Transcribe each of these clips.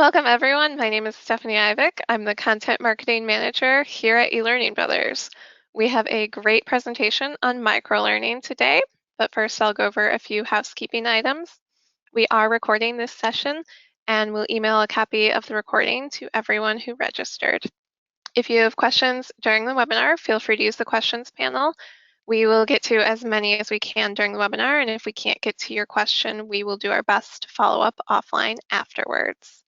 Welcome everyone. My name is Stephanie Ivick. I'm the Content Marketing Manager here at eLearning Brothers. We have a great presentation on microlearning today, but first I'll go over a few housekeeping items. We are recording this session and we'll email a copy of the recording to everyone who registered. If you have questions during the webinar, feel free to use the questions panel. We will get to as many as we can during the webinar, and if we can't get to your question, we will do our best to follow up offline afterwards.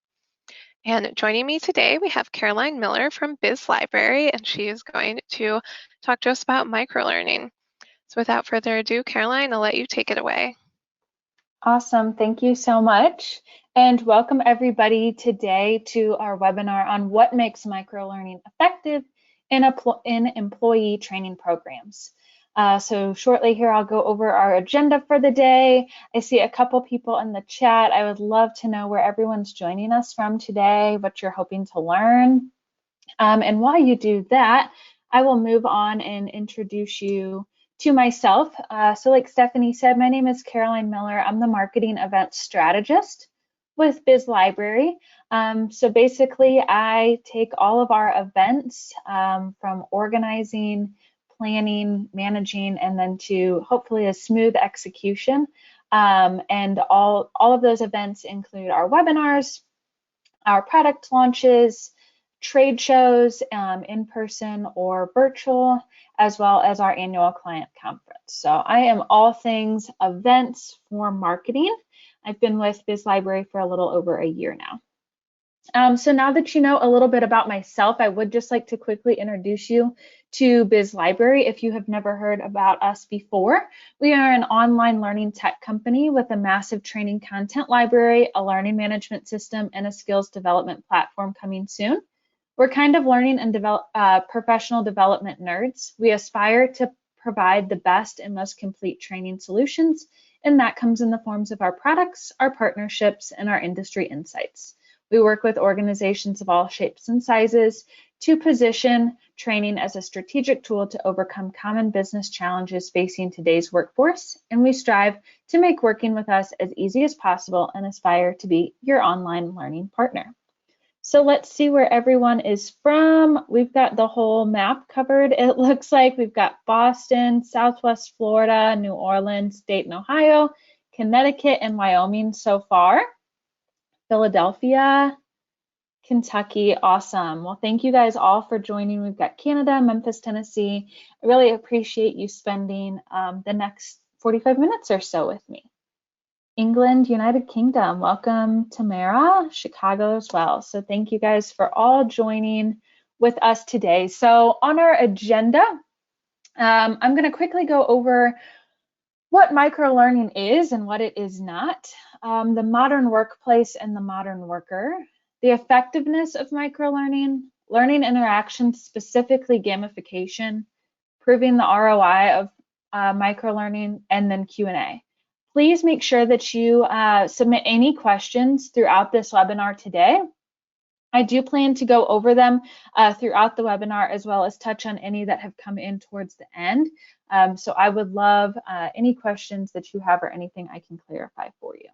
And joining me today, we have Caroline Miller from Biz Library, and she is going to talk to us about microlearning. So without further ado, Caroline, I'll let you take it away. Awesome, thank you so much. And welcome everybody today to our webinar on what makes microlearning effective in employee training programs. So shortly here, I'll go over our agenda for the day. I see a couple people in the chat. I would love to know where everyone's joining us from today, what you're hoping to learn. And while you do that, I will move on and introduce you to myself. So like Stephanie said, my name is Caroline Miller. I'm the marketing event strategist with Biz Library. So basically, I take all of our events from organizing, planning, managing, and then to hopefully a smooth execution. And all of those events include our webinars, our product launches, trade shows, in person or virtual, as well as our annual client conference. So I am all things events for marketing. I've been with Biz Library for a little over a year now. So now that you know a little bit about myself, I would just like to quickly introduce you to Biz Library if you have never heard about us before. We are an online learning tech company with a massive training content library, a learning management system, and a skills development platform coming soon. We're kind of learning and professional development nerds. We aspire to provide the best and most complete training solutions, and that comes in the forms of our products, our partnerships, and our industry insights. We work with organizations of all shapes and sizes to position training as a strategic tool to overcome common business challenges facing today's workforce, and we strive to make working with us as easy as possible and aspire to be your online learning partner. So let's see where everyone is from. We've got the whole map covered. It looks like we've got Boston, Southwest Florida, New Orleans, Dayton, Ohio, Connecticut, and Wyoming so far. Philadelphia, Kentucky, awesome. Well, thank you guys all for joining. We've got Canada, Memphis, Tennessee. I really appreciate you spending the next 45 minutes or so with me. England, United Kingdom, welcome Tamara, Chicago as well. So thank you guys for all joining with us today. So on our agenda, I'm going to quickly go over what microlearning is and what it is not, the modern workplace and the modern worker, the effectiveness of microlearning, learning interactions, specifically gamification, proving the ROI of microlearning, and then Q&A. Please make sure that you submit any questions throughout this webinar today. I do plan to go over them throughout the webinar, as well as touch on any that have come in towards the end. So I would love any questions that you have or anything I can clarify for you.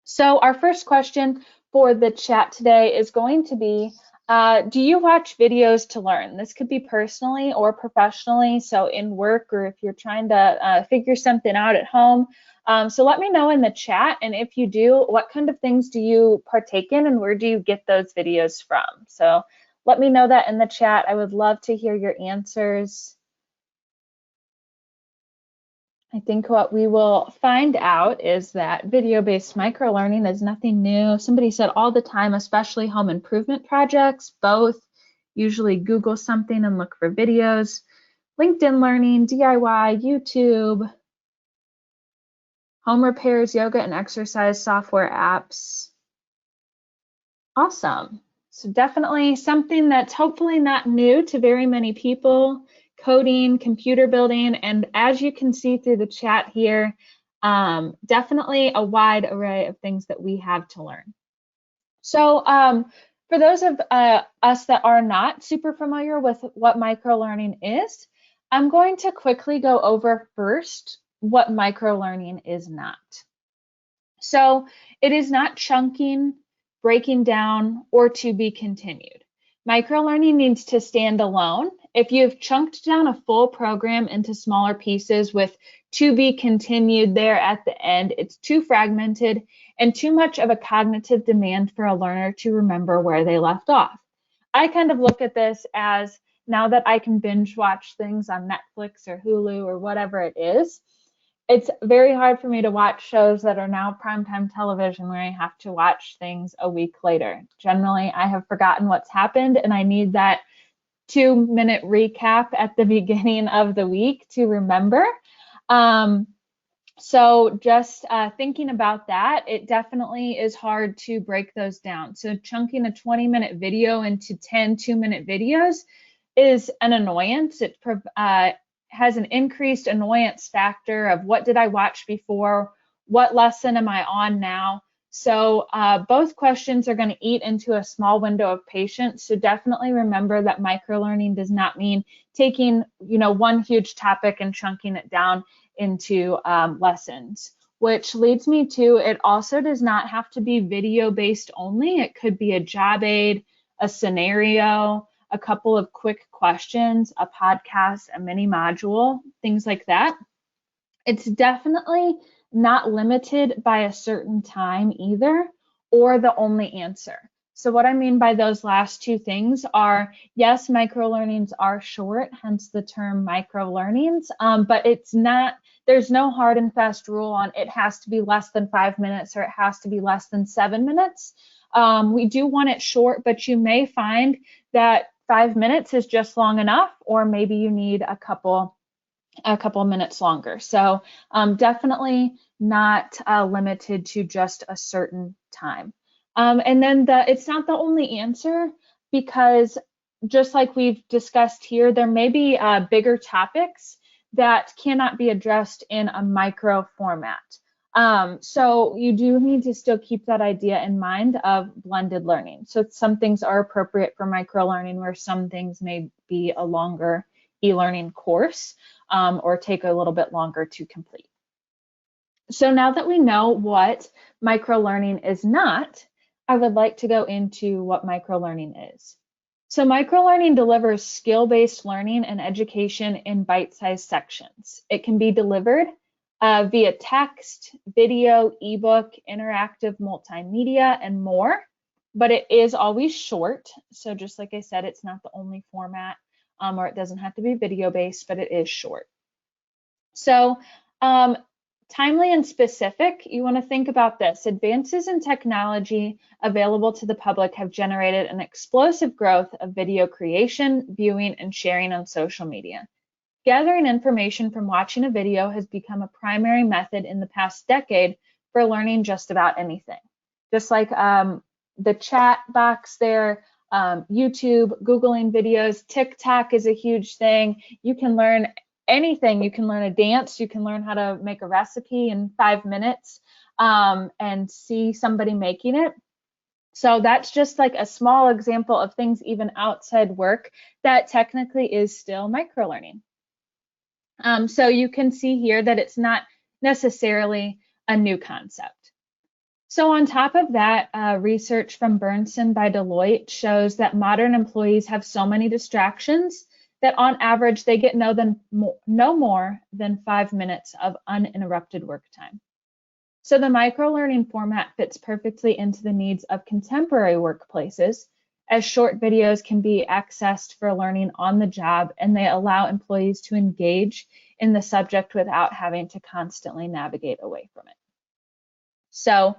So our first question for the chat today is going to be, do you watch videos to learn? This could be personally or professionally, so in work or if you're trying to figure something out at home. So let me know in the chat, and if you do, what kind of things do you partake in and where do you get those videos from? So let me know that in the chat. I would love to hear your answers. I think what we will find out is that video-based microlearning is nothing new. Somebody said all the time, especially home improvement projects, both usually Google something and look for videos. LinkedIn Learning, DIY, YouTube, home repairs, yoga and exercise software apps. Awesome. So definitely something that's hopefully not new to very many people. Coding, computer building, and as you can see through the chat here, definitely a wide array of things that we have to learn. So for those of us that are not super familiar with what microlearning is, I'm going to quickly go over first what microlearning is not. So it is not chunking, breaking down, or to be continued. Microlearning needs to stand alone. If you've chunked down a full program into smaller pieces with to be continued there at the end, it's too fragmented and too much of a cognitive demand for a learner to remember where they left off. I kind of look at this as, now that I can binge watch things on Netflix or Hulu or whatever it is, it's very hard for me to watch shows that are now primetime television where I have to watch things a week later. Generally, I have forgotten what's happened and I need that 2-minute recap at the beginning of the week to remember. So just thinking about that, it definitely is hard to break those down. So chunking a 20-minute video into 10 2-minute videos is an annoyance. It has an increased annoyance factor of what did I watch before, what lesson am I on now. So both questions are going to eat into a small window of patience. So definitely remember that microlearning does not mean taking, one huge topic and chunking it down into lessons, which leads me to, it also does not have to be video based only. It could be a job aid, a scenario, a couple of quick questions, a podcast, a mini module, things like that. It's definitely not limited by a certain time either, or the only answer. So what I mean by those last two things are, yes, microlearnings are short, hence the term microlearnings, but it's not, there's no hard and fast rule on it has to be less than 5 minutes or it has to be less than 7 minutes. We do want it short, but you may find that 5 minutes is just long enough, or maybe you need a couple minutes longer. So definitely not limited to just a certain time. And then it's not the only answer, because just like we've discussed here, there may be bigger topics that cannot be addressed in a micro format. So you do need to still keep that idea in mind of blended learning. So some things are appropriate for microlearning, where some things may be a longer e-learning course or take a little bit longer to complete. So now that we know what microlearning is not, I would like to go into what microlearning is. So microlearning delivers skill-based learning and education in bite-sized sections. It can be delivered via text, video, ebook, interactive multimedia, and more, but it is always short. So just like I said, it's not the only format, or it doesn't have to be video-based, but it is short. So timely and specific, you want to think about this. Advances in technology available to the public have generated an explosive growth of video creation, viewing, and sharing on social media. Gathering information from watching a video has become a primary method in the past decade for learning just about anything. Just like the chat box there, YouTube, Googling videos, TikTok is a huge thing. You can learn anything. You can learn a dance, you can learn how to make a recipe in 5 minutes and see somebody making it. So that's just like a small example of things even outside work that technically is still microlearning. So you can see here that it's not necessarily a new concept. So on top of that, research from burdensome by Deloitte shows that modern employees have so many distractions that on average they get no more than 5 minutes of uninterrupted work time. So the microlearning format fits perfectly into the needs of contemporary workplaces, as short videos can be accessed for learning on the job, and they allow employees to engage in the subject without having to constantly navigate away from it. So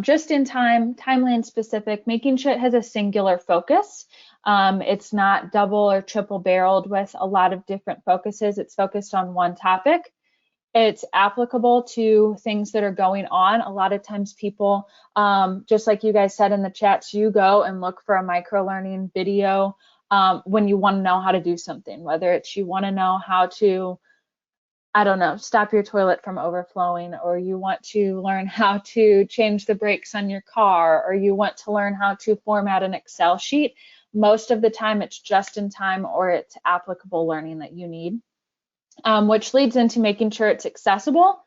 just in time, timely and specific, making sure it has a singular focus. It's not double or triple barreled with a lot of different focuses. It's focused on one topic. It's applicable to things that are going on. A lot of times people, just like you guys said in the chats, you go and look for a microlearning video when you want to know how to do something, whether it's you want to know how to, I don't know, stop your toilet from overflowing, or you want to learn how to change the brakes on your car, or you want to learn how to format an Excel sheet. Most of the time it's just in time or it's applicable learning that you need, which leads into making sure it's accessible,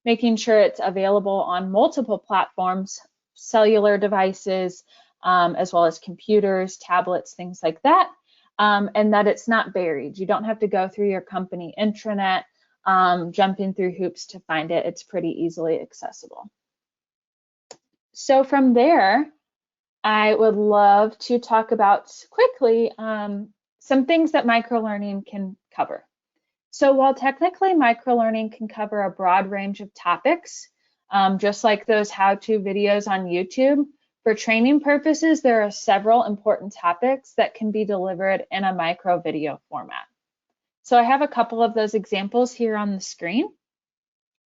making sure it's available on multiple platforms, cellular devices, as well as computers, tablets, things like that, and that it's not buried. You don't have to go through your company intranet, jumping through hoops to find it. It's pretty easily accessible. So from there, I would love to talk about quickly some things that microlearning can cover. So while technically microlearning can cover a broad range of topics, just like those how-to videos on YouTube, for training purposes, there are several important topics that can be delivered in a micro video format. So I have a couple of those examples here on the screen.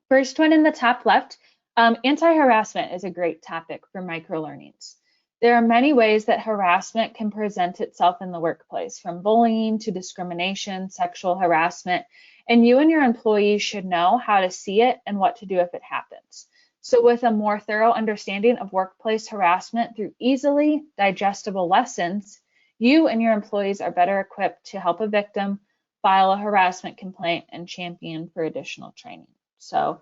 First one in the top left, anti-harassment is a great topic for microlearnings. There are many ways that harassment can present itself in the workplace, from bullying to discrimination, sexual harassment, and you and your employees should know how to see it and what to do if it happens. So with a more thorough understanding of workplace harassment through easily digestible lessons, you and your employees are better equipped to help a victim, file a harassment complaint, and champion for additional training. So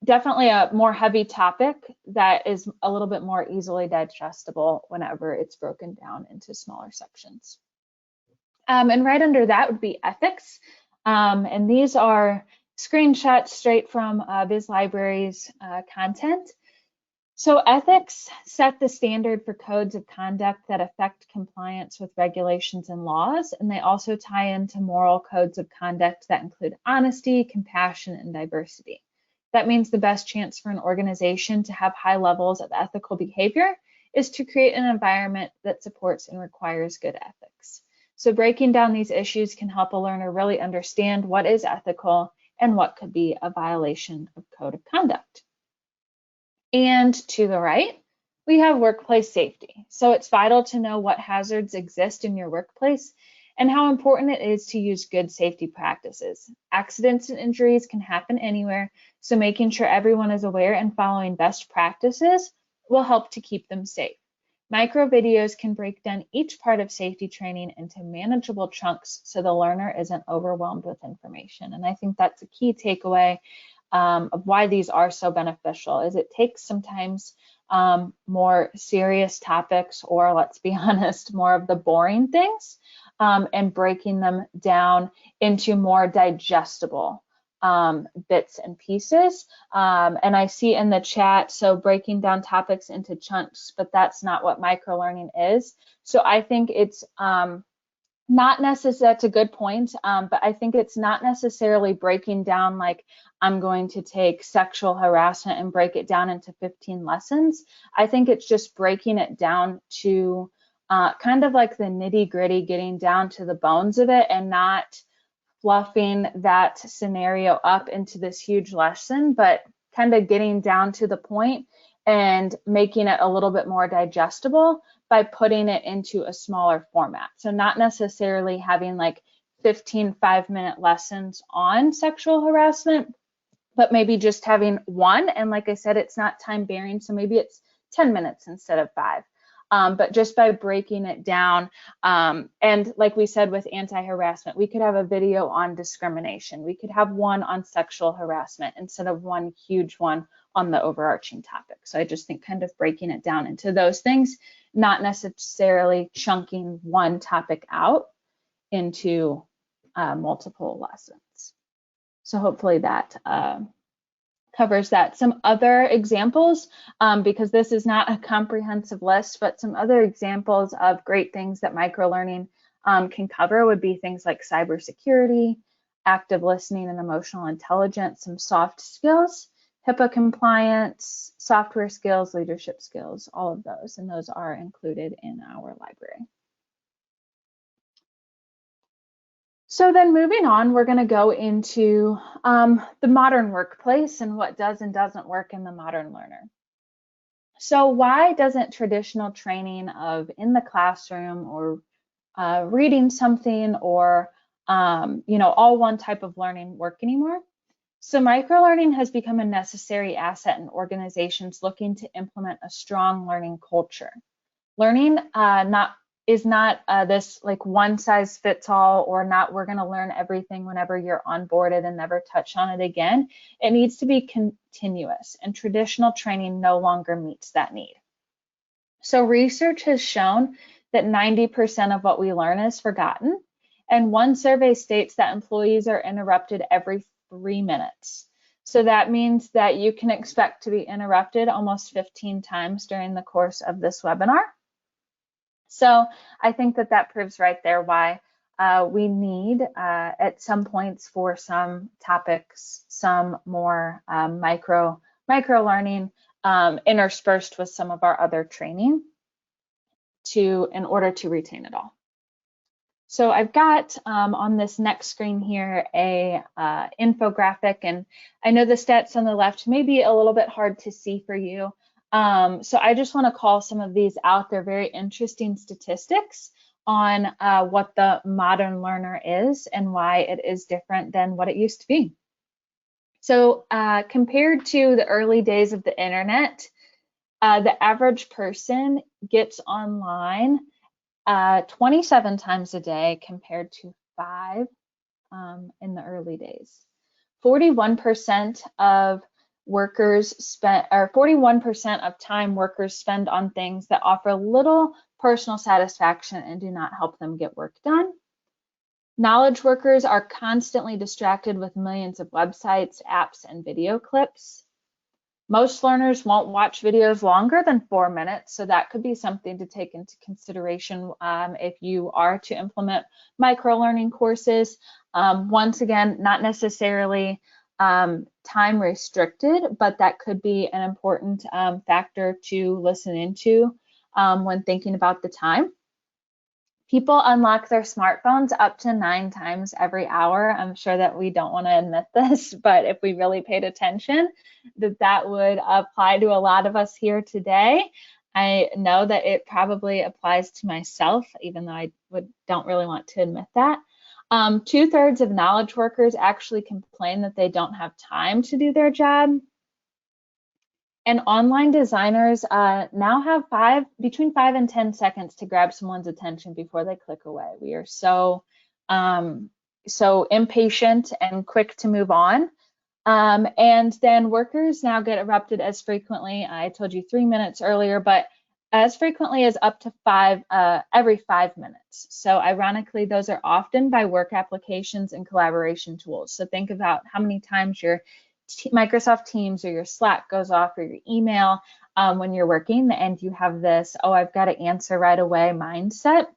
definitely a more heavy topic that is a little bit more easily digestible whenever it's broken down into smaller sections. And right under that would be ethics. And these are screenshots straight from BizLibrary's content. So ethics set the standard for codes of conduct that affect compliance with regulations and laws, and they also tie into moral codes of conduct that include honesty, compassion, and diversity. That means the best chance for an organization to have high levels of ethical behavior is to create an environment that supports and requires good ethics. So breaking down these issues can help a learner really understand what is ethical and what could be a violation of code of conduct. And to the right, we have workplace safety. So it's vital to know what hazards exist in your workplace and how important it is to use good safety practices. Accidents and injuries can happen anywhere, so making sure everyone is aware and following best practices will help to keep them safe. Micro videos can break down each part of safety training into manageable chunks so the learner isn't overwhelmed with information. And I think that's a key takeaway of why these are so beneficial, is it takes sometimes more serious topics, or let's be honest, more of the boring things, and breaking them down into more digestible bits and pieces. And I see in the chat, so breaking down topics into chunks, but that's not what microlearning is. So I think it's not necessarily, that's a good point, but I think it's not necessarily breaking down like I'm going to take sexual harassment and break it down into 15 lessons. I think it's just breaking it down to kind of like the nitty gritty, getting down to the bones of it and not fluffing that scenario up into this huge lesson, but kind of getting down to the point and making it a little bit more digestible by putting it into a smaller format. So not necessarily having like 15 5-minute lessons on sexual harassment, but maybe just having one. And like I said, it's not time bearing, so maybe it's 10 minutes instead of 5. But just by breaking it down, and like we said with anti-harassment, we could have a video on discrimination. We could have one on sexual harassment instead of one huge one on the overarching topic. So I just think kind of breaking it down into those things, not necessarily chunking one topic out into multiple lessons. So hopefully that covers that. Some other examples, because this is not a comprehensive list, but some other examples of great things that microlearning can cover would be things like cybersecurity, active listening and emotional intelligence, some soft skills, HIPAA compliance, software skills, leadership skills, all of those, and those are included in our library. So then moving on, we're going to go into the modern workplace and what does and doesn't work in the modern learner. So why doesn't traditional training of in the classroom or reading something or all one type of learning work anymore? So microlearning has become a necessary asset in organizations looking to implement a strong learning culture. Learning not is not this like one size fits all, or not we're going to learn everything whenever you're onboarded and never touch on it again. It needs to be continuous, and traditional training no longer meets that need. So research has shown that 90% of what we learn is forgotten. And one survey states that employees are interrupted every 3 minutes. So that means that you can expect to be interrupted almost 15 times during the course of this webinar. So I think that that proves right there why we need at some points for some topics, some more micro learning interspersed with some of our other training in order to retain it all. So I've got on this next screen here a infographic, and I know the stats on the left may be a little bit hard to see for you. So I just want to call some of these out. They're very interesting statistics on what the modern learner is and why it is different than what it used to be. So compared to the early days of the internet, the average person gets online 27 times a day compared to 5 in the early days. 41% of workers spend, or 41% of time workers spend on things that offer little personal satisfaction and do not help them get work done. Knowledge workers are constantly distracted with millions of websites, apps, and video clips. Most learners won't watch videos longer than 4 minutes, so that could be something to take into consideration if you are to implement microlearning courses. Once again, not necessarily time restricted, but that could be an important factor to listen into when thinking about the time. People unlock their smartphones up to 9 times every hour. I'm sure that we don't want to admit this, but if we really paid attention, that would apply to a lot of us here today. I know that it probably applies to myself, even though I don't really want to admit that. 2/3 of knowledge workers actually complain that they don't have time to do their job. And online designers now have between 5 and 10 seconds to grab someone's attention before they click away. We are so impatient and quick to move on. And then workers now get interrupted as frequently. I told you 3 minutes earlier, but as frequently as up to every 5 minutes. So ironically, those are often by work applications and collaboration tools. So think about how many times your Microsoft Teams or your Slack goes off, or your email when you're working, and you have this, oh, I've got to answer right away mindset.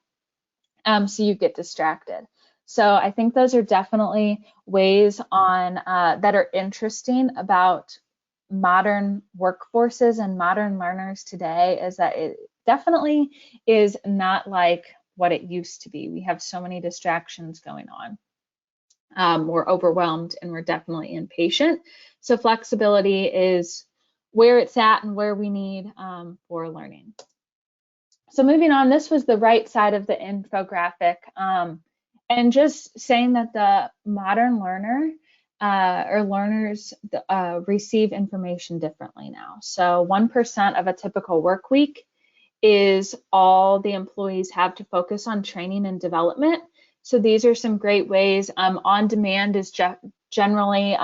So you get distracted. So I think those are definitely ways on that are interesting about modern workforces and modern learners today, is that it definitely is not like what it used to be. We have so many distractions going on. We're overwhelmed, and we're definitely impatient. So flexibility is where it's at and where we need for learning. So moving on, this was the right side of the infographic, and just saying that the modern learner or learners receive information differently now. So 1% of a typical work week is all the employees have to focus on training and development. So these are some great ways. On demand is generally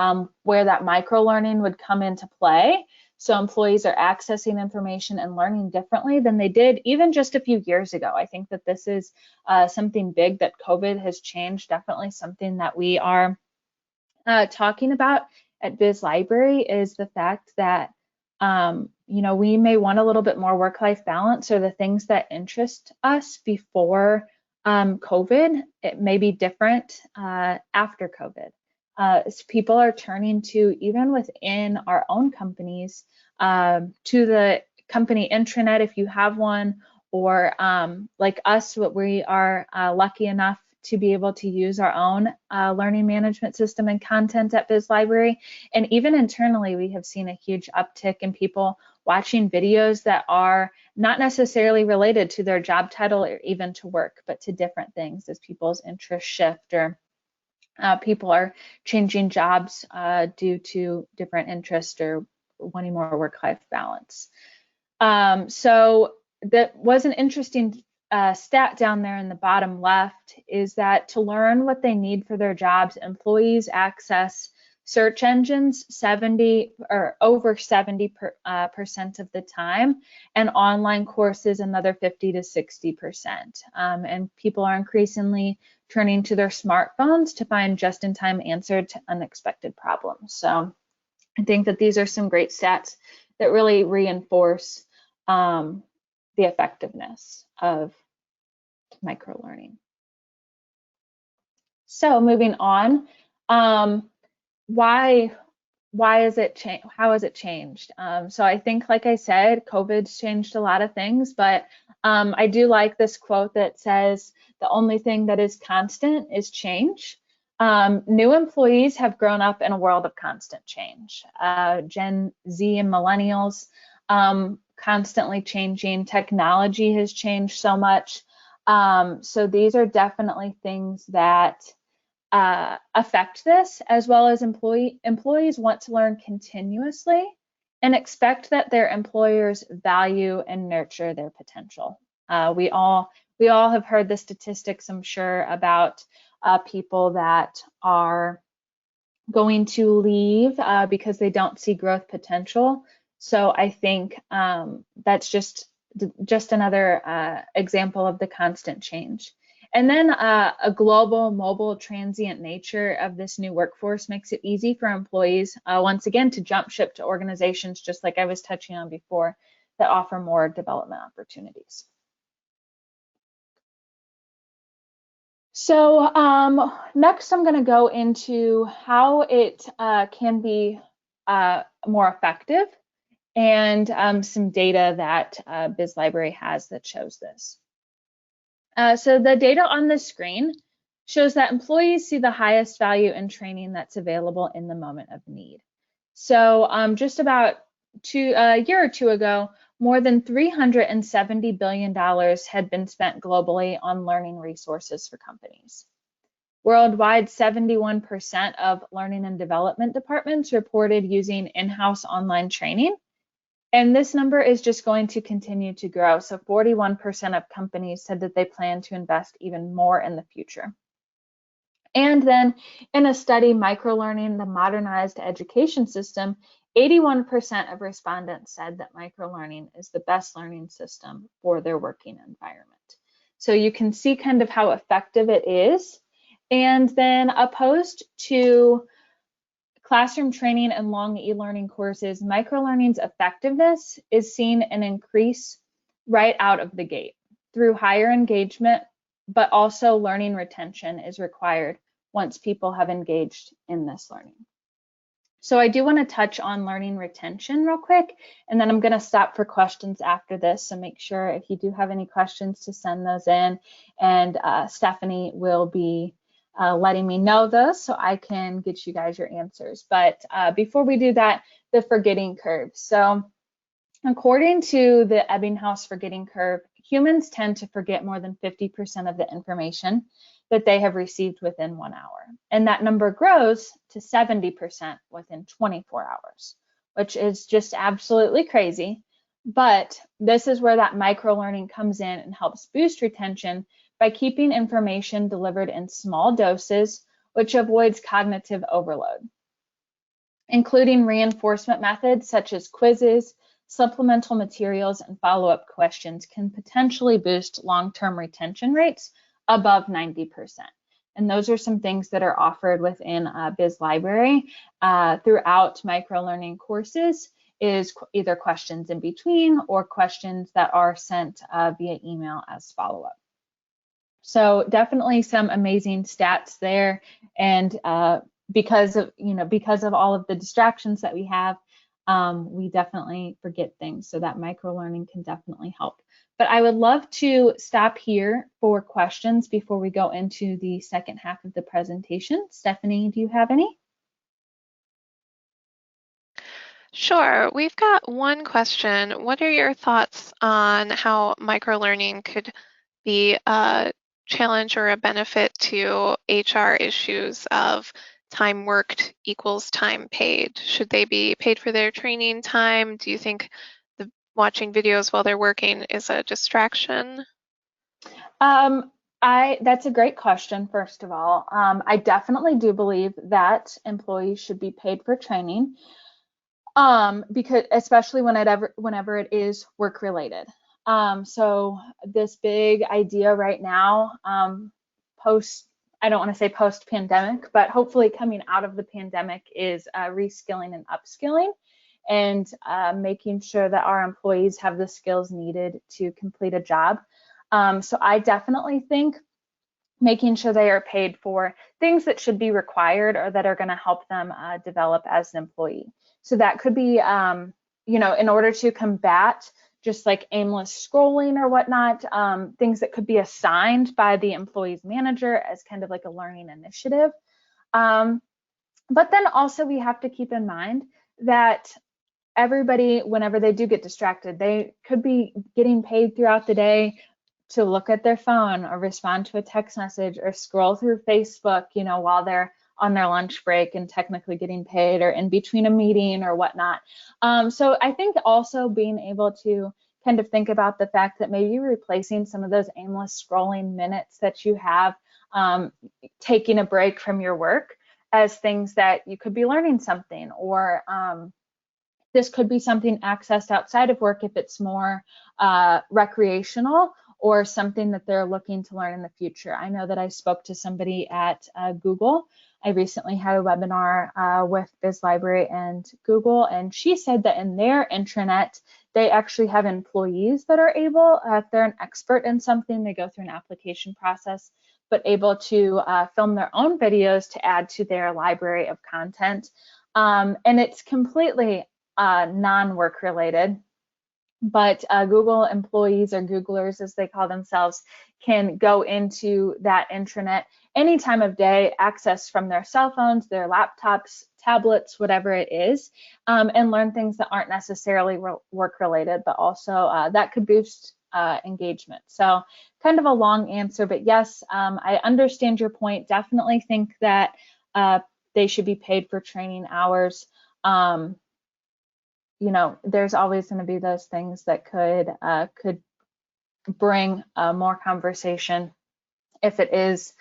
where that microlearning would come into play. So employees are accessing information and learning differently than they did even just a few years ago. I think that this is something big that COVID has changed, definitely something that we are talking about at Biz Library, is the fact that we may want a little bit more work-life balance, or the things that interest us before COVID, it may be different after COVID. People are turning to, even within our own companies, to the company intranet if you have one, or like us, we are lucky enough to be able to use our own learning management system and content at Biz Library. And even internally, we have seen a huge uptick in people watching videos that are not necessarily related to their job title or even to work, but to different things as people's interests shift, or people are changing jobs due to different interests or wanting more work-life balance. So that was an interesting stat down there in the bottom left is that to learn what they need for their jobs, employees access search engines 70 or over 70% of the time, and online courses another 50 to 60%. And people are increasingly turning to their smartphones to find just-in-time answer to unexpected problems. So I think that these are some great stats that really reinforce the effectiveness of microlearning. So moving on, why is it how has it changed? So I think, like I said, COVID's changed a lot of things, but I do like this quote that says, the only thing that is constant is change. New employees have grown up in a world of constant change. Gen Z and millennials, constantly changing. Technology has changed so much. So these are definitely things that affect this, as well as employees want to learn continuously and expect that their employers value and nurture their potential. We all have heard the statistics, I'm sure, about people that are going to leave because they don't see growth potential. So I think that's just another example of the constant change. And then a global, mobile, transient nature of this new workforce makes it easy for employees, once again, to jump ship to organizations, just like I was touching on before, that offer more development opportunities. So next, I'm going to go into how it can be more effective, and some data that BizLibrary has that shows this. So the data on the screen shows that employees see the highest value in training that's available in the moment of need. So just about a year or two ago, more than $370 billion had been spent globally on learning resources for companies. Worldwide, 71% of learning and development departments reported using in-house online training. And this number is just going to continue to grow. So 41% of companies said that they plan to invest even more in the future. And then in a study, Microlearning, the modernized education system, 81% of respondents said that microlearning is the best learning system for their working environment. So you can see kind of how effective it is. And then opposed to classroom training and long e-learning courses, microlearning's effectiveness is seen an increase right out of the gate through higher engagement, but also learning retention is required once people have engaged in this learning. So I do want to touch on learning retention real quick, and then I'm going to stop for questions after this. So make sure if you do have any questions to send those in, and Stephanie will be letting me know those so I can get you guys your answers. But before we do that, the forgetting curve. So according to the Ebbinghaus forgetting curve, humans tend to forget more than 50% of the information that they have received within 1 hour. And that number grows to 70% within 24 hours, which is just absolutely crazy. But this is where that microlearning comes in and helps boost retention by keeping information delivered in small doses, which avoids cognitive overload. Including reinforcement methods such as quizzes, supplemental materials, and follow-up questions can potentially boost long-term retention rates above 90%. And those are some things that are offered within BizLibrary throughout microlearning courses, is either questions in between or questions that are sent via email as follow-up. So definitely some amazing stats there, and because of all of the distractions that we have, we definitely forget things. So that microlearning can definitely help. But I would love to stop here for questions before we go into the second half of the presentation. Stephanie, do you have any? Sure. We've got one question. What are your thoughts on how microlearning could be a challenge or a benefit to HR issues of time worked equals time paid? Should they be paid for their training time? Do you think watching videos while they're working is a distraction? Um, that's a great question, first of all. I definitely do believe that employees should be paid for training, because especially whenever it is work related. So this big idea right now, post, I don't want to say post pandemic, but hopefully coming out of the pandemic is reskilling and upskilling and making sure that our employees have the skills needed to complete a job. So I definitely think making sure they are paid for things that should be required or that are going to help them develop as an employee. So that could be, in order to combat just like aimless scrolling or whatnot, things that could be assigned by the employee's manager as kind of like a learning initiative. Um, but then also we have to keep in mind that everybody, whenever they do get distracted, they could be getting paid throughout the day to look at their phone or respond to a text message or scroll through Facebook, while they're on their lunch break and technically getting paid or in between a meeting or whatnot. So I think also being able to kind of think about the fact that maybe replacing some of those aimless scrolling minutes that you have, taking a break from your work as things that you could be learning something, or this could be something accessed outside of work if it's more recreational or something that they're looking to learn in the future. I know that I spoke to somebody at Google. I recently had a webinar with Biz Library and Google, and she said that in their intranet, they actually have employees that are able, if they're an expert in something, they go through an application process, but able to film their own videos to add to their library of content. And it's completely non-work related, but Google employees, or Googlers as they call themselves, can go into that intranet any time of day, access from their cell phones, their laptops, tablets, whatever it is, and learn things that aren't necessarily work related, but also that could boost engagement. So kind of a long answer, but yes, I understand your point. Definitely think that they should be paid for training hours. There's always going to be those things that could bring more conversation if it is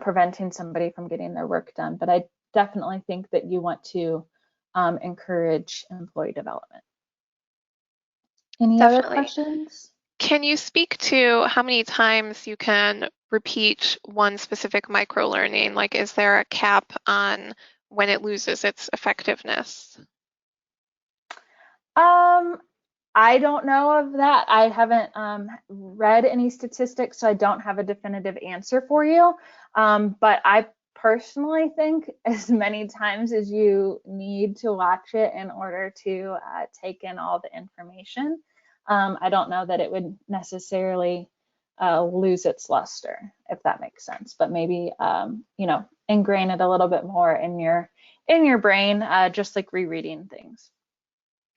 preventing somebody from getting their work done. But I definitely think that you want to encourage employee development. Any other Definitely. questions? Can you speak to how many times you can repeat one specific micro learning? Like, is there a cap on when it loses its effectiveness? Um, I don't know of that. I haven't read any statistics, so I don't have a definitive answer for you. But I personally think as many times as you need to watch it in order to take in all the information. I don't know that it would necessarily lose its luster, if that makes sense. But maybe ingrain it a little bit more in your brain, just like rereading things.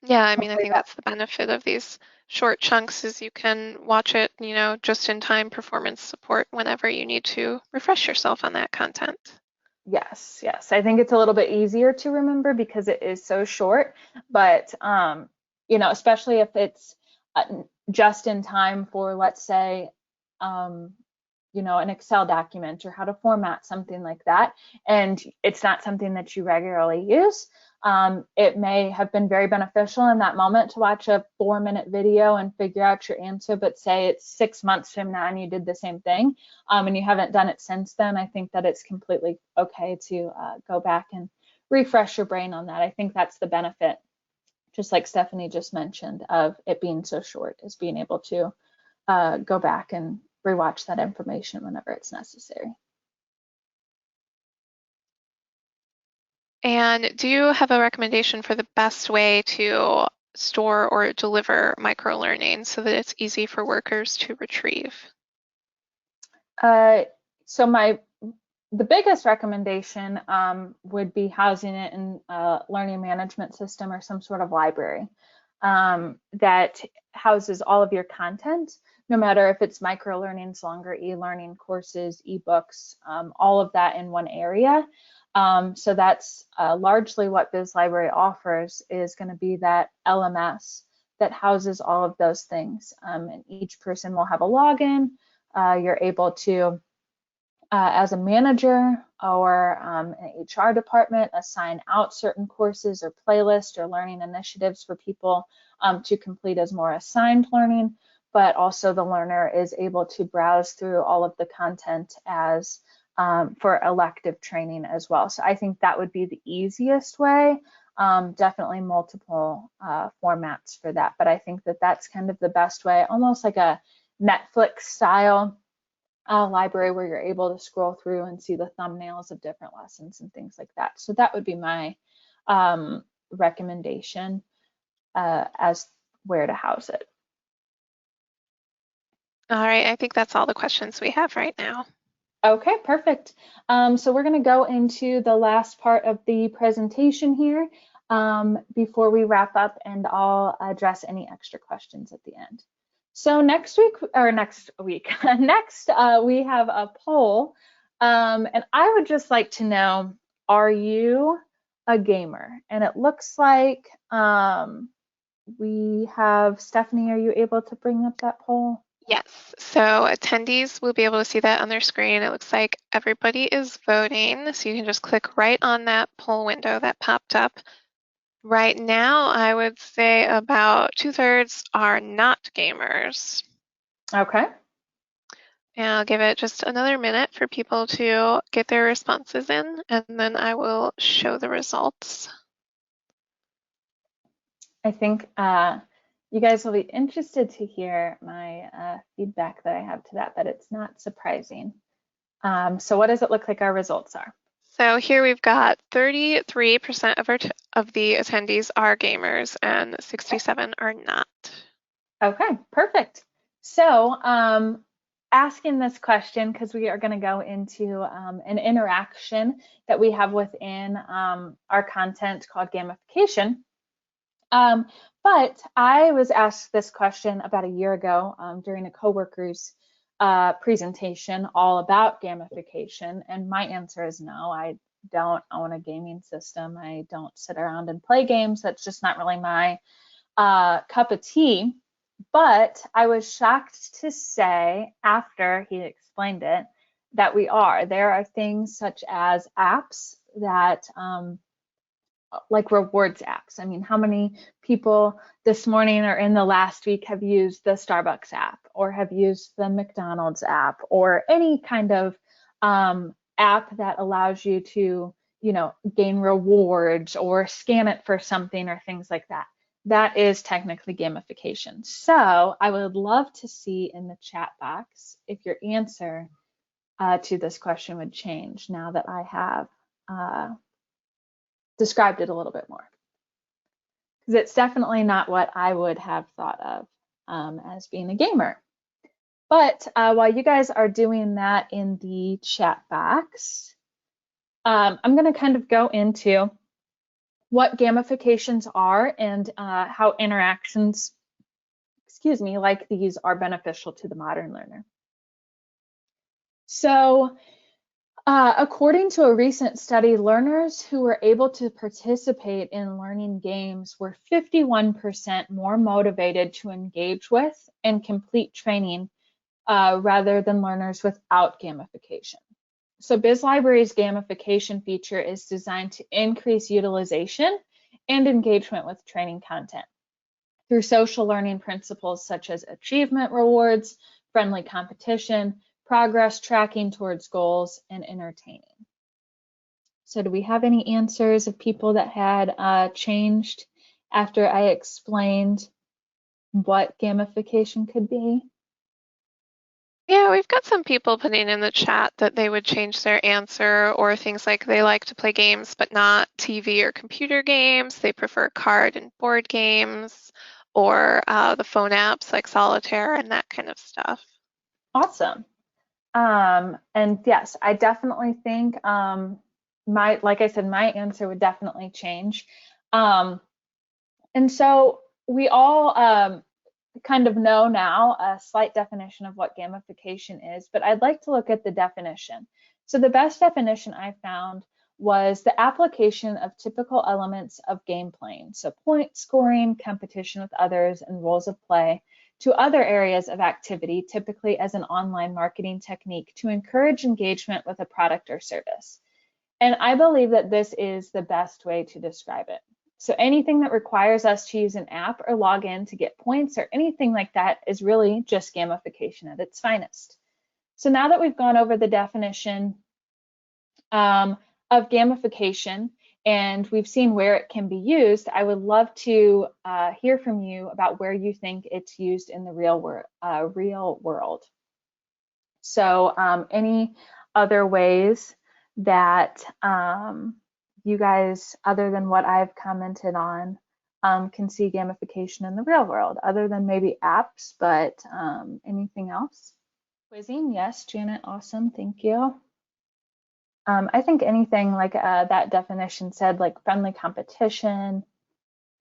Yeah, I mean, I Hopefully think that. that's the benefit of these short chunks is you can watch it, just in time performance support whenever you need to refresh yourself on that content. Yes, yes. I think it's a little bit easier to remember because it is so short, but especially if it's uh, just in time for, let's say, um, an Excel document or how to format something like that, and it's not something that you regularly use. It may have been very beneficial in that moment to watch a 4-minute video and figure out your answer, but say it's 6 months from now and you did the same thing, and you haven't done it since then. I think that it's completely okay to go back and refresh your brain on that. I think that's the benefit, just like Stephanie just mentioned, of it being so short, is being able to go back and rewatch that information whenever it's necessary. And do you have a recommendation for the best way to store or deliver microlearning so that it's easy for workers to retrieve? Uh, so the biggest recommendation would be housing it in a learning management system or some sort of library that houses all of your content, no matter if it's micro learnings, longer e-learning courses, ebooks, all of that in one area. So that's largely what Biz Library offers, is going to be that LMS that houses all of those things. And each person will have a login, You're able to, as a manager or an HR department, assign out certain courses or playlists or learning initiatives for people to complete as more assigned learning, but also the learner is able to browse through all of the content as for elective training as well. So I think that would be the easiest way. Definitely multiple formats for that, but I think that that's kind of the best way, almost like a Netflix style library where you're able to scroll through and see the thumbnails of different lessons and things like that. So that would be my recommendation as where to house it. All right, I think that's all the questions we have right now. Okay, perfect. So we're going to go into the last part of the presentation here before we wrap up, and I'll address any extra questions at the end. So next we have a poll, and I would just like to know, are you a gamer? And it looks like we have Stephanie. Are you able to bring up that poll? Yes, so attendees will be able to see that on their screen. It looks like everybody is voting, so you can just click right on that poll window that popped up. Right now, I would say about 2/3 are not gamers. Okay. And I'll give it just another minute for people to get their responses in, and then I will show the results. I think you guys will be interested to hear my feedback that I have to that, but it's not surprising. So what does it look like our results are? So here we've got 33% of the attendees are gamers and 67 are not. Okay, perfect. So asking this question, because we are going to go into an interaction that we have within our content called gamification. But I was asked this question about a year ago during a coworker's presentation all about gamification, and my answer is no. I don't own a gaming system. I don't sit around and play games. That's just not really my cup of tea. But I was shocked to say, after he explained it, that we are. There are things such as apps that like rewards apps. I mean, how many people this morning or in the last week have used the Starbucks app or have used the McDonald's app or any kind of app that allows you to, gain rewards or scan it for something or things like that? That is technically gamification. So I would love to see in the chat box if your answer to this question would change now that I have described it a little bit more, because it's definitely not what I would have thought of as being a gamer. But while you guys are doing that in the chat box, I'm going to kind of go into what gamifications are and how interactions, like these are beneficial to the modern learner. So according to a recent study, learners who were able to participate in learning games were 51% more motivated to engage with and complete training rather than learners without gamification. So BizLibrary's gamification feature is designed to increase utilization and engagement with training content through social learning principles such as achievement rewards, friendly competition, progress tracking towards goals, and entertaining. So do we have any answers of people that had changed after I explained what gamification could be? Yeah, we've got some people putting in the chat that they would change their answer, or things like they like to play games but not TV or computer games. They prefer card and board games, or the phone apps like Solitaire and that kind of stuff. Awesome. And yes, I definitely think like I said, my answer would definitely change. And so we all kind of know now a slight definition of what gamification is, but I'd like to look at the definition. So the best definition I found was the application of typical elements of game playing, so point scoring, competition with others, and rules of play to other areas of activity, typically as an online marketing technique to encourage engagement with a product or service. And I believe that this is the best way to describe it. So anything that requires us to use an app or log in to get points or anything like that is really just gamification at its finest. So now that we've gone over the definition of gamification and we've seen where it can be used, I would love to hear from you about where you think it's used in the real world. So any other ways that you guys, other than what I've commented on, can see gamification in the real world, other than maybe apps, but anything else? Quizzing, yes, Janet, awesome, thank you. I think anything like that definition said, like friendly competition,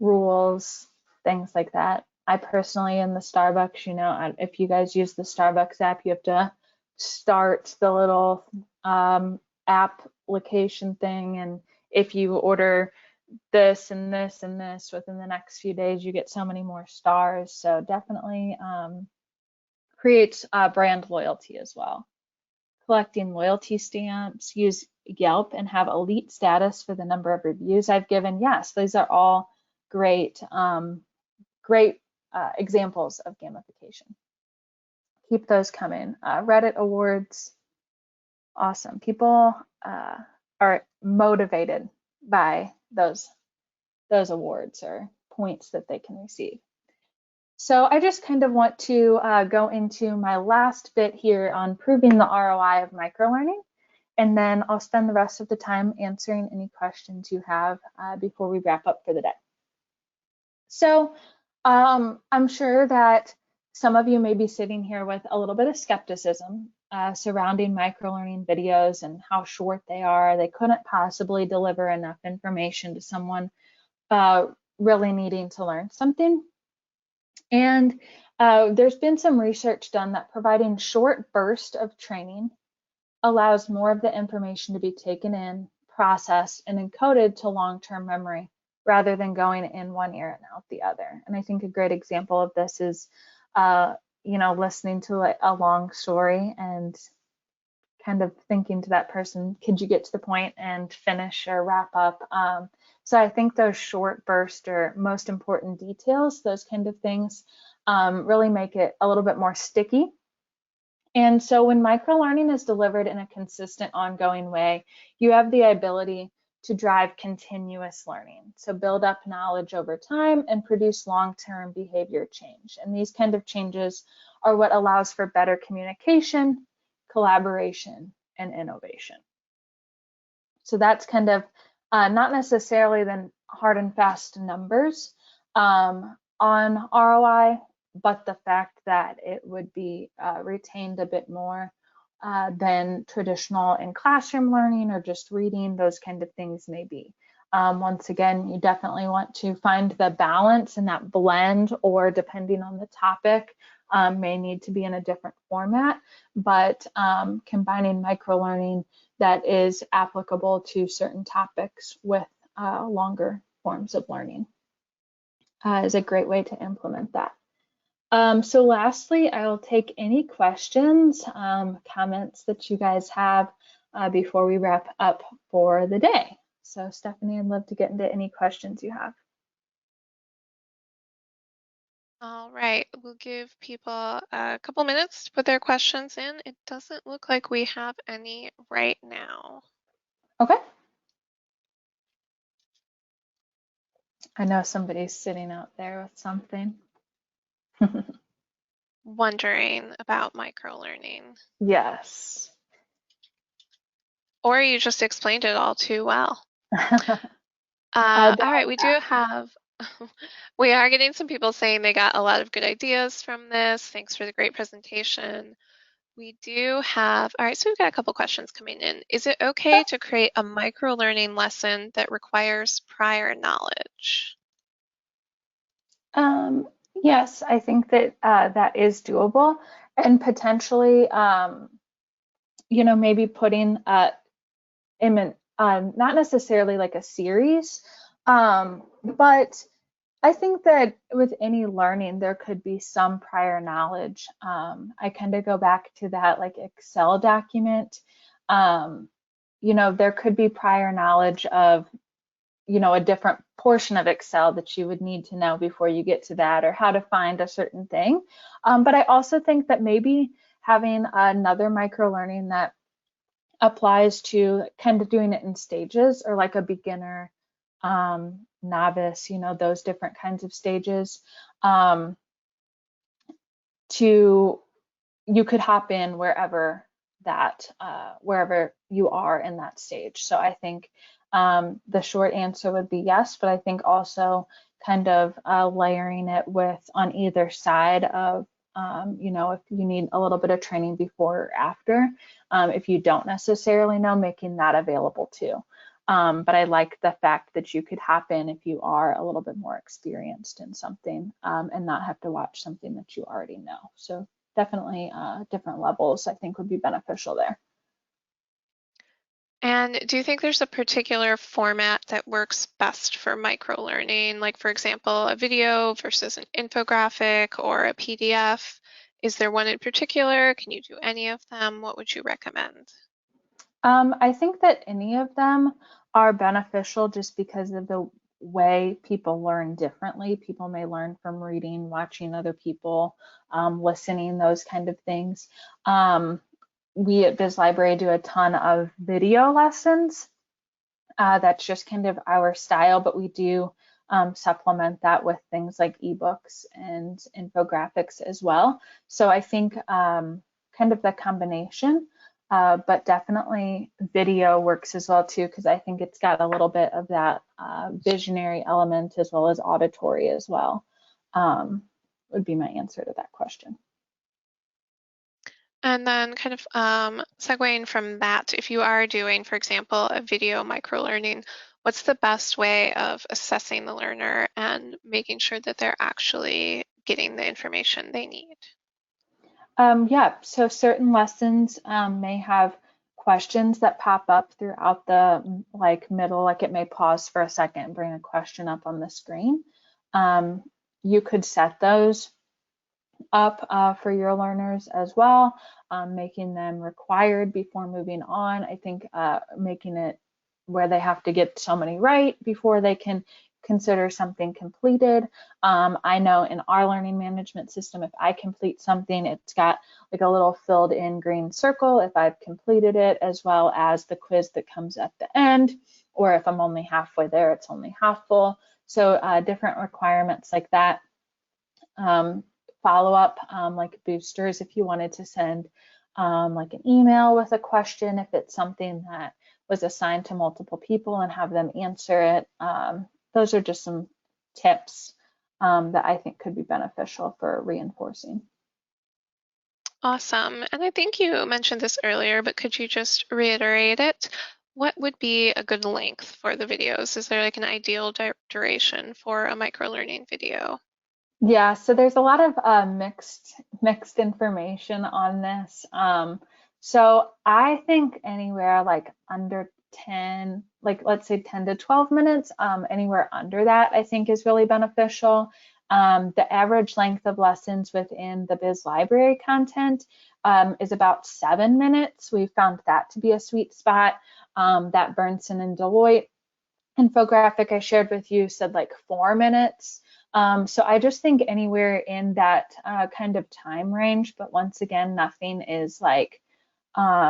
rules, things like that. I personally, in the Starbucks, you know, if you guys use the Starbucks app, you have to start the little application thing. And if you order this and this and this within the next few days, you get so many more stars. So definitely creates brand loyalty as well. Collecting loyalty stamps, use Yelp and have elite status for the number of reviews I've given. Yes, these are all great, great examples of gamification. Keep those coming. Reddit awards, awesome. People are motivated by those awards or points that they can receive. So I just kind of want to go into my last bit here on proving the ROI of microlearning, and then I'll spend the rest of the time answering any questions you have before we wrap up for the day. So I'm sure that some of you may be sitting here with a little bit of skepticism surrounding microlearning videos and how short they are. They couldn't possibly deliver enough information to someone really needing to learn something. And there's been some research done that providing short bursts of training allows more of the information to be taken in, processed, and encoded to long-term memory rather than going in one ear and out the other. And I think a great example of this is, you know, listening to a long story and kind of thinking to that person, could you get to the point and finish or wrap up? So I think those short bursts or most important details, those kind of things, really make it a little bit more sticky. And so when microlearning is delivered in a consistent, ongoing way, you have the ability to drive continuous learning. So build up knowledge over time and produce long-term behavior change. And these kind of changes are what allows for better communication, collaboration, and innovation. So that's kind of not necessarily the hard and fast numbers on ROI, but the fact that it would be retained a bit more than traditional in classroom learning or just reading, those kind of things may be. Once again, you definitely want to find the balance and that blend, or depending on the topic, may need to be in a different format, but combining microlearning that is applicable to certain topics with longer forms of learning is a great way to implement that. So lastly, I'll take any questions, comments that you guys have before we wrap up for the day. So Stephanie, I'd love to get into any questions you have. All right, we'll give people a couple minutes to put their questions in. It doesn't look like we have any right now. Okay. I know somebody's sitting out there with something. Wondering about microlearning. Yes. Or you just explained it all too well. All right, we do have, we are getting some people saying they got a lot of good ideas from this. Thanks for the great presentation. We do have, all right, so we've got a couple questions coming in. Is it okay to create a microlearning lesson that requires prior knowledge? Yes, I think that that is doable, and potentially, you know, maybe putting not necessarily like a series, but I think that with any learning, there could be some prior knowledge. I kind of go back to that like Excel document. Um, there could be prior knowledge of, a different portion of Excel that you would need to know before you get to that, or how to find a certain thing. But I also think that maybe having another micro learning that applies to kind of doing it in stages, or like a beginner, novice, those different kinds of stages, um, to you could hop in wherever you are in that stage. So I think the short answer would be yes, but I think also kind of layering it with on either side of, if you need a little bit of training before or after, if you don't necessarily know, making that available too. But I like the fact that you could hop in if you are a little bit more experienced in something, and not have to watch something that you already know. So definitely different levels I think would be beneficial there. And do you think there's a particular format that works best for microlearning? Like, for example, a video versus an infographic or a PDF? Is there one in particular? Can you do any of them? What would you recommend? I think that any of them are beneficial just because of the way people learn differently. People may learn from reading, watching other people, listening, those kind of things. We at Biz Library do a ton of video lessons. That's just kind of our style, but we do supplement that with things like ebooks and infographics as well. So I think kind of the combination, but definitely video works as well too, because I think it's got a little bit of that visionary element as well as auditory as well. Would be my answer to that question. And then kind of segueing from that, if you are doing, for example, a video microlearning, what's the best way of assessing the learner and making sure that they're actually getting the information they need? Yeah, so certain lessons may have questions that pop up throughout the like middle, like it may pause for a second and bring a question up on the screen. Um, you could set those up for your learners as well, making them required before moving on. I think making it where they have to get so many right before they can consider something completed. I know in our learning management system, if I complete something, it's got like a little filled in green circle if I've completed it, as well as the quiz that comes at the end, or if I'm only halfway there, it's only half full. So different requirements like that. Follow up, like boosters, if you wanted to send like an email with a question, if it's something that was assigned to multiple people, and have them answer it. Those are just some tips that I think could be beneficial for reinforcing. Awesome. And I think you mentioned this earlier, but could you just reiterate it? What would be a good length for the videos? Is there like an ideal duration for a microlearning video? Yeah, so there's a lot of mixed information on this. So I think anywhere like under 10, like let's say 10 to 12 minutes, anywhere under that I think is really beneficial. The average length of lessons within the Biz Library content is about 7 minutes. We found that to be a sweet spot. That Burnson and Deloitte infographic I shared with you said like 4 minutes. So I just think anywhere in that kind of time range, but once again, nothing is like,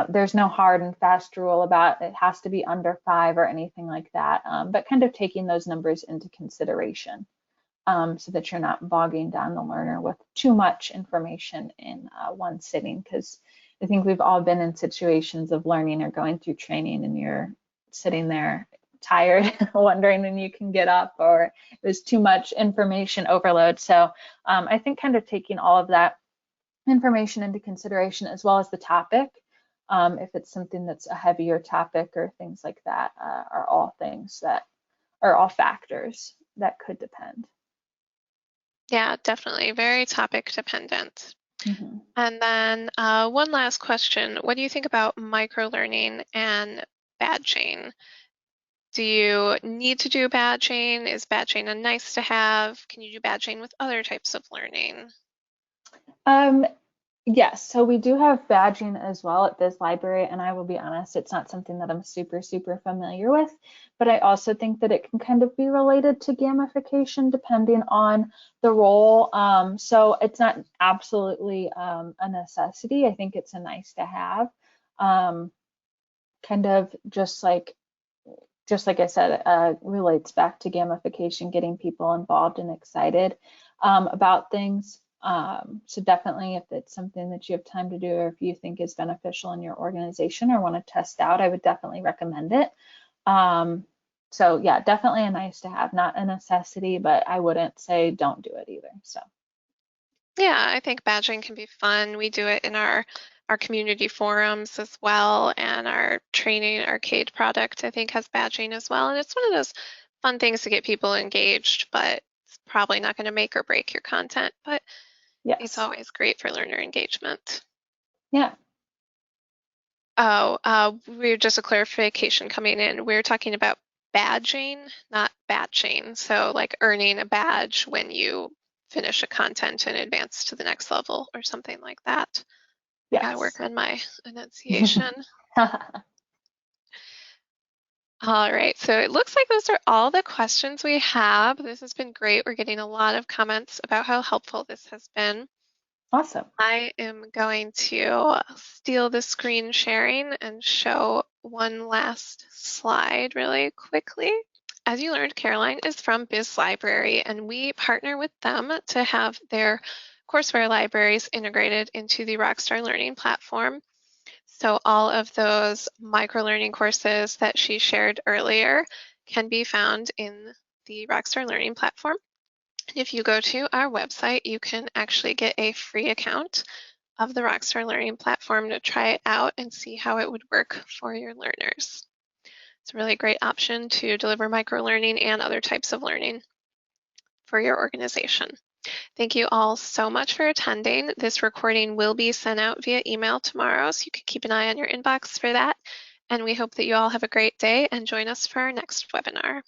there's no hard and fast rule about it has to be under 5 or anything like that, but kind of taking those numbers into consideration, so that you're not bogging down the learner with too much information in one sitting, because I think we've all been in situations of learning or going through training and you're sitting there tired, wondering when you can get up, or it was too much information overload. So I think kind of taking all of that information into consideration, as well as the topic, if it's something that's a heavier topic or things like that, are all things that are all factors that could depend. Yeah, definitely. Very topic dependent. Mm-hmm. And then one last question. What do you think about microlearning and badging? Do you need to do badging? Is badging a nice to have? Can you do badging with other types of learning? Um, yes, so we do have badging as well at this library, and I will be honest, it's not something that I'm super familiar with, but I also think that it can kind of be related to gamification depending on the role. So it's not absolutely a necessity. I think it's a nice to have. Um, Kind of just like I said, relates back to gamification, getting people involved and excited about things. So definitely, if it's something that you have time to do, or if you think is beneficial in your organization or want to test out, I would definitely recommend it. So yeah, definitely a nice to have, not a necessity, but I wouldn't say don't do it either. So Yeah, I think badging can be fun. We do it in our community forums as well, and our training arcade product I think has badging as well. And it's one of those fun things to get people engaged, but it's probably not going to make or break your content, but it's yes, always great for learner engagement. yeah, Oh, we're just a clarification coming in. We're talking about badging, not batching. So like earning a badge when you finish a content and advance to the next level or something like that. I gotta work yes. on my enunciation. All right, so it looks like those are all the questions we have. This has been great. We're getting a lot of comments about how helpful this has been. Awesome. I am going to steal the screen sharing and show one last slide really quickly. As you learned, Caroline is from Biz Library, and we partner with them to have their courseware libraries integrated into the Rockstar Learning platform. So all of those microlearning courses that she shared earlier can be found in the Rockstar Learning platform. If you go to our website, you can actually get a free account of the Rockstar Learning platform to try it out and see how it would work for your learners. It's a really great option to deliver microlearning and other types of learning for your organization. Thank you all so much for attending. This recording will be sent out via email tomorrow, so you can keep an eye on your inbox for that. And we hope that you all have a great day and join us for our next webinar.